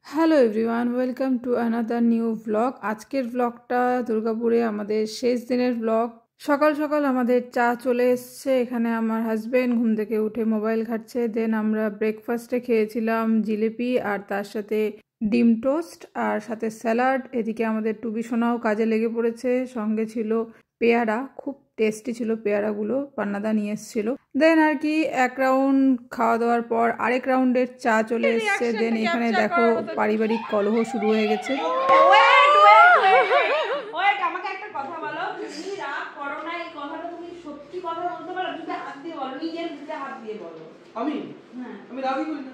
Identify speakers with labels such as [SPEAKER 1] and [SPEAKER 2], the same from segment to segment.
[SPEAKER 1] Hello everyone, welcome to another new blog. আজকের ব্লগটা দুর্গাপুরে আমাদের শেষ দিনের ব্লগ। সকাল সকাল আমাদের চা চলে এসছে। এখানে আমার হাজবেন্ড ঘুম থেকে উঠে মোবাইল ঘাটছে। দেন আমরা ব্রেকফাস্টে খেয়েছিলাম জিলিপি আর তার সাথে ডিম টোস্ট আর সাথে স্যালাড। এদিকে আমাদের টুবি সোনাও কাজে লেগে পড়েছে, সঙ্গে ছিল পেয়ারা, খুব টেস্টি ছিল পেয়ারাগুলো, পান্নাদা নিয়ে এসেছিল। দেন আর কি এক রাউন্ড খাওয়া দাওয়ার পর আরেক রাউন্ডের চা চলে এসছে। দেন এখানে দেখো পারিবারিক কলহ শুরু হয়ে গেছে।
[SPEAKER 2] আমাকে একটা কথা বলো, তুমি রাগ করো না, এই কথাটা তুমি সত্যি কথা বলতে পারো? দুটো হাত দিয়ে বলো, নিজের দুটো হাত দিয়ে বলো।
[SPEAKER 3] আমি রাগই করি না।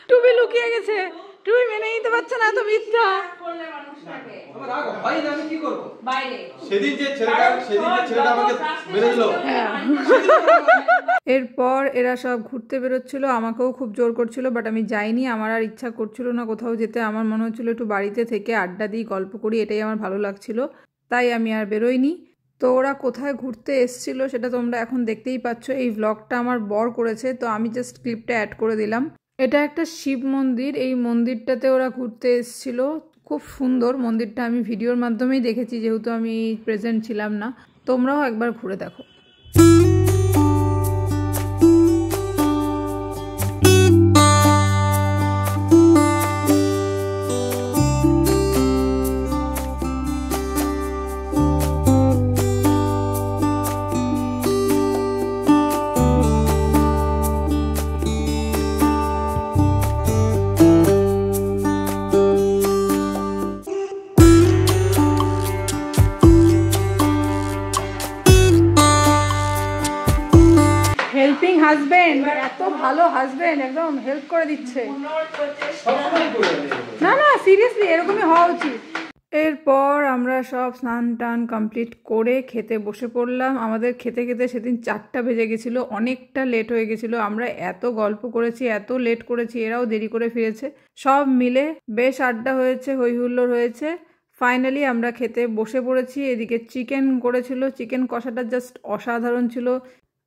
[SPEAKER 1] টুবি লুকিয়ে গেছে, টুবি মেনে নিতে পারছে না, তো মিথ্যা
[SPEAKER 2] করলে মানুষটাকে
[SPEAKER 3] আমার রাগ হয় না, আমি কি করব?
[SPEAKER 2] বাইরে
[SPEAKER 3] সেদিন যে ছেলেটা আমাকে মেরে দিল।
[SPEAKER 1] এরপর এরা সব ঘুরতে বেরোচ্ছিল, আমাকেও খুব জোর করছিল, বাট আমি যাইনি। আমার আর ইচ্ছা করছিল না কোথাও যেতে। আমার মনে হচ্ছিল একটু বাড়িতে থেকে আড্ডা দিই, গল্প করি, এটাই আমার ভালো লাগছিল, তাই আমি আর বেরোইনি। তো ওরা কোথায় ঘুরতে এসছিল সেটা তোমরা এখন দেখতেই পাচ্ছ। এই ব্লগটা আমার বর করেছে, তো আমি জাস্ট ক্লিপটা অ্যাড করে দিলাম। এটা একটা শিব মন্দির, এই মন্দিরটাতে ওরা ঘুরতে এসছিল। খুব সুন্দর মন্দিরটা, আমি ভিডিওর মাধ্যমেই দেখেছি যেহেতু আমি প্রেজেন্ট ছিলাম না। তোমরাও একবার ঘুরে দেখো। হেল্পিং হাজবেন্ড, এত ভালো হাজবেন্ড, একদম হেল্প করে দিচ্ছে। না না, সিরিয়াসলি এরকমই হওয়া উচিত। এরপর আমরা সব স্নান টান কমপ্লিট করে খেতে বসে পড়লাম। আমাদের খেতে খেতে সেদিন 4টা বেজে গেছিলো, অনেকটা লেট হয়ে গেছিলো। আমরা এত গল্প করেছি, এত লেট করেছি, এরাও দেরি করে ফিরেছে। সব মিলে বেশ আড্ডা হয়েছে, হই হুল্লোড় হয়েছে। ফাইনালি আমরা খেতে বসে পড়েছি। এদিকে চিকেন করেছিল, চিকেন কষাটা জাস্ট অসাধারণ ছিল।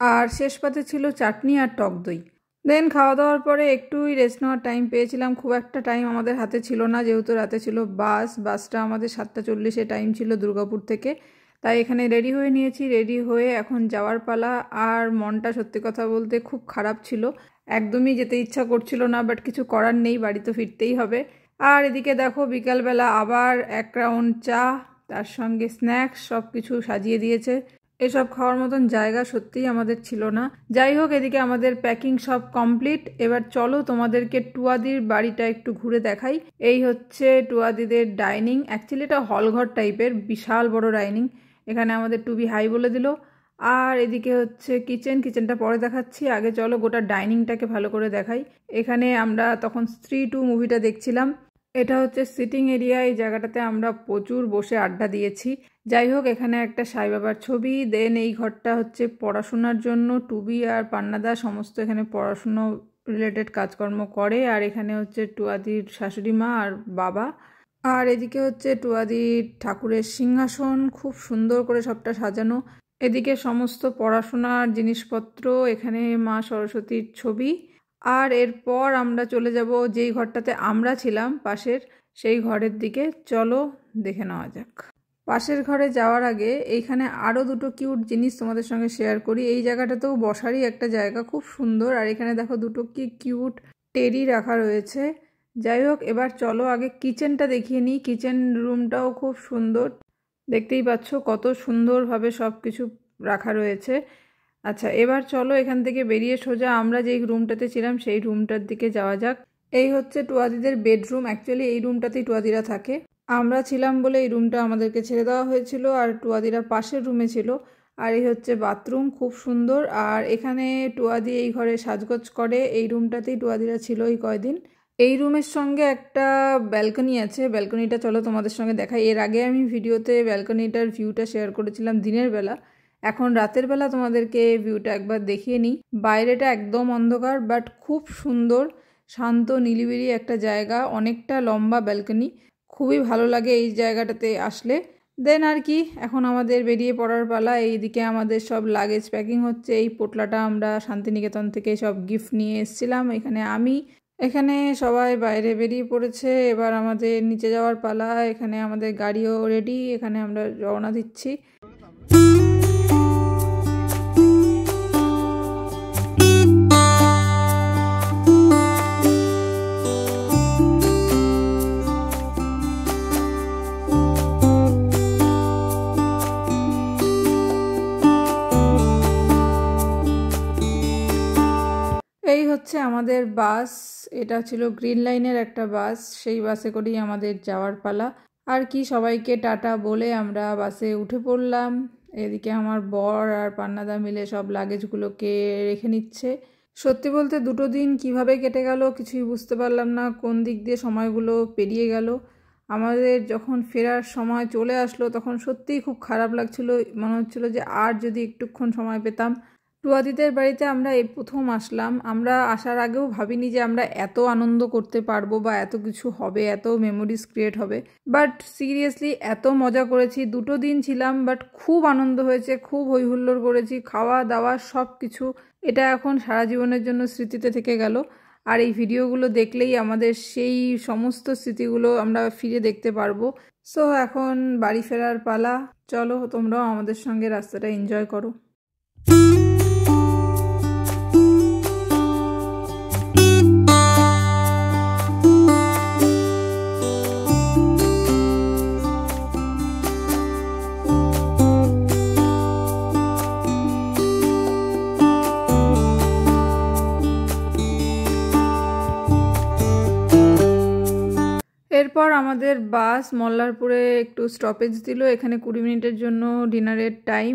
[SPEAKER 1] আর শেষ পাতে ছিল চাটনি আর টক দই। দেন খাওয়া দাওয়ার পরে একটুই রেস্ট নেওয়ার টাইম পেয়েছিলাম। খুব একটা টাইম আমাদের হাতে ছিল না, যেহেতু রাতে ছিল বাসটা আমাদের 7:40-এ টাইম ছিল দুর্গাপুর থেকে। তাই এখানে রেডি হয়ে নিয়েছি, রেডি হয়ে এখন যাওয়ার পালা। আর মনটা সত্যি কথা বলতে খুব খারাপ ছিল, একদমই যেতে ইচ্ছা করছিল না, বাট কিছু করার নেই, বাড়ি তো ফিরতেই হবে। আর এদিকে দেখো বিকালবেলা আবার এক রাউন্ড চা, তার সঙ্গে স্ন্যাক্স, সব কিছু সাজিয়ে দিয়েছে। এসব খাওয়ার মতন জায়গা সত্যিই আমাদের ছিল না। যাই হোক, এদিকে আমাদের প্যাকিং সব কমপ্লিট। এবার চলো তোমাদেরকে টুয়াদির বাড়িটা একটু ঘুরে দেখাই। এই হচ্ছে টুয়াদিদের ডাইনিং। অ্যাকচুয়ালি এটা হলঘর টাইপের, বিশাল বড় ডাইনিং। এখানে আমাদের টুবি হাই বলে দিল। আর এদিকে হচ্ছে কিচেনটা পরে দেখাচ্ছি, আগে চলো গোটা ডাইনিংটাকে ভালো করে দেখাই। এখানে আমরা তখন স্ত্রী 2 মুভিটা দেখছিলাম। এটা হচ্ছে সিটিং এরিয়া, এই জায়গাটাতে আমরা প্রচুর বসে আড্ডা দিয়েছি। যাই হোক, এখানে একটা সাই বাবার ছবি। দেন এই ঘরটা হচ্ছে পড়াশোনার জন্য, টুবি আর পান্নাদা সমস্ত এখানে পড়াশুনো রিলেটেড কাজকর্ম করে। আর এখানে হচ্ছে টুয়াদির শাশুড়ি মা আর বাবা। আর এদিকে হচ্ছে টুয়াদির ঠাকুরের সিংহাসন, খুব সুন্দর করে সবটা সাজানো। এদিকে সমস্ত পড়াশোনার জিনিসপত্র, এখানে মা সরস্বতীর ছবি। আর এরপর আমরা চলে যাব যেই ঘরটাতে আমরা ছিলাম পাশের, সেই ঘরের দিকে। চলো দেখে নেওয়া যাক। পাশের ঘরে যাওয়ার আগে এইখানে আরও 2টো কিউট জিনিস তোমাদের সঙ্গে শেয়ার করি। এই জায়গাটাতেও বসারই একটা জায়গা, খুব সুন্দর। আর এখানে দেখো 2টো কি কিউট টেডি রাখা রয়েছে। যাই হোক, এবার চলো আগে কিচেনটা দেখিয়ে নিই। কিচেন রুমটাও খুব সুন্দর, দেখতেই পাচ্ছ কত সুন্দরভাবে সব কিছু রাখা রয়েছে। আচ্ছা, এবার চলো এখান থেকে বেরিয়ে সোজা আমরা যেই রুমটাতে ছিলাম সেই রুমটার দিকে যাওয়া যাক। এই হচ্ছে টুয়াদিদের বেডরুম। অ্যাকচুয়ালি এই রুমটাতেই টুয়াদিরা থাকে। আমরা ছিলাম বলে এই রুমটা আমাদেরকে ছেড়ে দেওয়া হয়েছিল, আর টুয়াদিরা পাশের রুমে ছিল। আর এই হচ্ছে বাথরুম, খুব সুন্দর। আর এখানে টুয়াদি এই ঘরে সাজগোজ করে। এই রুমটাতেই টুয়াদিরা ছিল এই কয়দিন। এই রুমের সঙ্গে একটা ব্যালকনি আছে, ব্যালকনিটা চলো তোমাদের সঙ্গে দেখাই। এর আগে আমি ভিডিওতে ব্যালকনিটার ভিউটা শেয়ার করেছিলাম দিনের বেলা। এখন রাতের বেলা তোমাদেরকে ভিউটা একবার দেখিয়ে নিই। বাইরেটা একদম অন্ধকার, বাট খুব সুন্দর, শান্ত নিলিবিলি একটা জায়গা, অনেকটা লম্বা ব্যালকনি। খুবই ভালো লাগে এই জায়গাটাতে আসলে। দেন আর কি, এখন আমাদের বেরিয়ে পড়ার পালা। এইদিকে আমাদের সব লাগেজ প্যাকিং হচ্ছে। এই পোটলাটা আমরা শান্তিনিকেতন থেকে সব গিফট নিয়ে এসেছিলাম। এখানে সবাই বাইরে বেরিয়ে পড়েছে। এবার আমাদের নিচে যাওয়ার পালা। এখানে আমাদের গাড়িও রেডি, এখানে আমরা রওনা দিচ্ছি। এই হচ্ছে আমাদের বাস। এটা ছিল গ্রিন লাইনের একটা বাস। সেই বাসে করেই আমাদের যাওয়ার পালা। আর কি, সবাইকে টাটা বলে আমরা বাসে উঠে পড়লাম। এদিকে আমার বর আর পান্নাদা মিলে সব লাগেজগুলোকে রেখে নিচ্ছে। সত্যি বলতে 2 দিন কিভাবে কেটে গেল কিছুই বুঝতে পারলাম না, কোন দিক দিয়ে সময়গুলো পেরিয়ে গেল। আমাদের যখন ফেরার সময় চলে আসলো তখন সত্যিই খুব খারাপ লাগছিল। মনে হচ্ছিল যে আর যদি একটুক্ষণ সময় পেতাম। টুয়াদিদের বাড়িতে আমরা এই প্রথম আসলাম। আমরা আসার আগেও ভাবিনি যে আমরা এত আনন্দ করতে পারবো বা এত কিছু হবে, এত মেমোরিজ ক্রিয়েট হবে। বাট সিরিয়াসলি এত মজা করেছি। 2 দিন ছিলাম, বাট খুব আনন্দ হয়েছে, খুব হইহুল্লোড় করেছি, খাওয়া দাওয়া সব কিছু। এটা এখন সারা জীবনের জন্য স্মৃতিতে থেকে গেল। আর এই ভিডিওগুলো দেখলেই আমাদের সেই সমস্ত স্মৃতিগুলো আমরা ফিরে দেখতে পারবো। সো এখন বাড়ি ফেরার পালা। চলো তোমরাও আমাদের সঙ্গে রাস্তাটা এনজয় করো। এরপর আমাদের বাস মল্লারপুরে একটু স্টপেজ দিল। এখানে 20 মিনিটের জন্য ডিনারের টাইম।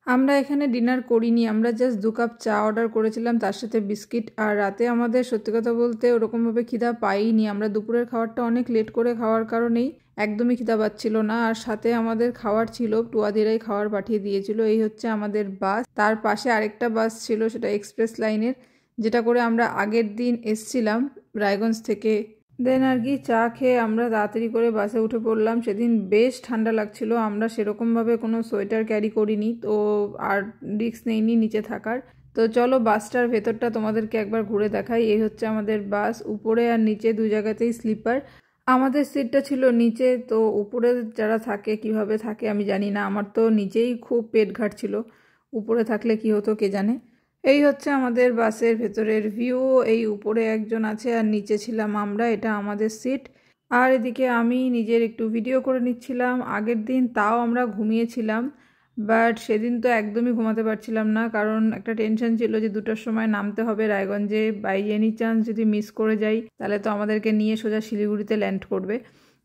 [SPEAKER 1] আমরা এখানে ডিনার করিনি, আমরা জাস্ট 2 কাপ চা অর্ডার করেছিলাম, তার সাথে বিস্কিট। আর রাতে আমাদের সত্যি কথা বলতে ওরকমভাবে খিদা পাইনি। আমরা দুপুরের খাবারটা অনেক লেট করে খাওয়ার কারণেই একদমই খিদা পাচ্ছিল না। আর সাথে আমাদের খাবার ছিল, টুয়াদিরাই খাবার পাঠিয়ে দিয়েছিল। এই হচ্ছে আমাদের বাস। তার পাশে আরেকটা বাস ছিল, সেটা এক্সপ্রেস লাইনের, যেটা করে আমরা আগের দিন এসছিলাম রায়গঞ্জ থেকে। দেন আর কি, চা খেয়ে আমরা তাড়াতাড়ি করে বাসে উঠে পড়লাম। সেদিন বেশ ঠান্ডা লাগছিল। আমরা সেরকমভাবে কোনো সোয়েটার ক্যারি করিনি, তো আর রিস্ক নেইনি নিচে থাকার। তো চলো বাসটার ভেতরটা তোমাদেরকে একবার ঘুরে দেখাই। এই হচ্ছে আমাদের বাস। উপরে আর নিচে 2 জায়গাতেই স্লিপার। আমাদের সিটটা ছিল নিচে, তো উপরে যারা থাকে কিভাবে থাকে আমি জানি না। আমার তো নিচেই খুব পেট ঘাটছিল, উপরে থাকলে কি হতো কে জানে। এই হচ্ছে আমাদের বাসের ভেতরের ভিউ। এই উপরে একজন আছে আর নিচে ছিলাম আমরা, এটা আমাদের সিট। আর এদিকে আমি নিজের একটু ভিডিও করে নিচ্ছিলাম। আগের দিন তাও আমরা ঘুমিয়েছিলাম, বাট সেদিন তো একদমই ঘুমাতে পারছিলাম না, কারণ একটা টেনশন ছিল যে 2টার সময় নামতে হবে রায়গঞ্জে। বাই এনি চান্স যদি মিস করে যাই তাহলে তো আমাদেরকে নিয়ে সোজা শিলিগুড়িতে ল্যান্ড করবে।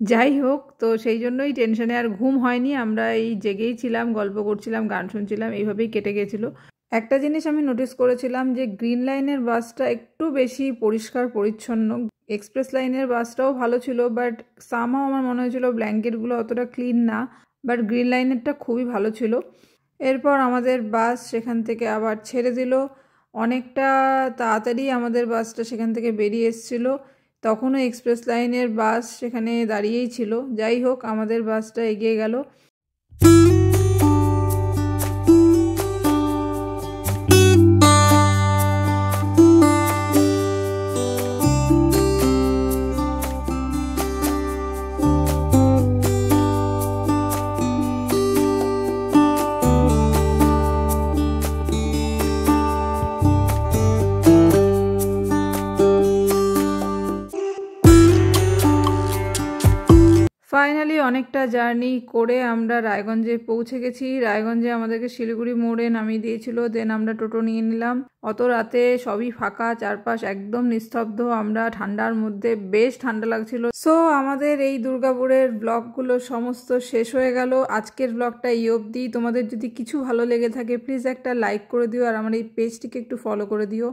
[SPEAKER 1] যাই হোক, তো সেই জন্যই টেনশনে আর ঘুম হয়নি। আমরা এই জেগেই ছিলাম, গল্প করছিলাম, গান শুনছিলাম, এইভাবেই কেটে গেছিলো। একটা জিনিস আমি নোটিস করেছিলাম যে গ্রিন লাইনের বাসটা একটু বেশি পরিষ্কার পরিচ্ছন্ন। এক্সপ্রেস লাইনের বাসটাও ভালো ছিল, বাট সামহাও আমার মনে হয়েছিল ব্ল্যাঙ্কেটগুলো অতটা ক্লিন না। বাট গ্রিন লাইনেরটা খুবই ভালো ছিল। এরপর আমাদের বাস সেখান থেকে আবার ছেড়ে দিল। অনেকটা তাড়াতাড়ি আমাদের বাসটা সেখান থেকে বেরিয়ে এসেছিল। তখনও এক্সপ্রেস লাইনের বাস সেখানে দাঁড়িয়েই ছিল। যাই হোক, আমাদের বাসটা এগিয়ে গেল। ফাইনালি অনেকটা জার্নি করে আমরা রায়গঞ্জে পৌঁছে গেছি। রায়গঞ্জে আমাদেরকে শিলিগুড়ি মোড়ে নামিয়ে দিয়েছিল। দেন আমরা টোটো নিয়ে নিলাম। অত রাতে সবই ফাঁকা, চারপাশ একদম নিস্তব্ধ। আমরা ঠান্ডার মধ্যে, বেশ ঠান্ডা লাগছিল। সো আমাদের এই দুর্গাপুরের ব্লগগুলো সমস্ত শেষ হয়ে গেল। আজকের ব্লগটা এই অবধি। তোমাদের যদি কিছু ভালো লেগে থাকে প্লিজ একটা লাইক করে দিও, আর আমার এই পেজটিকে একটু ফলো করে দিও।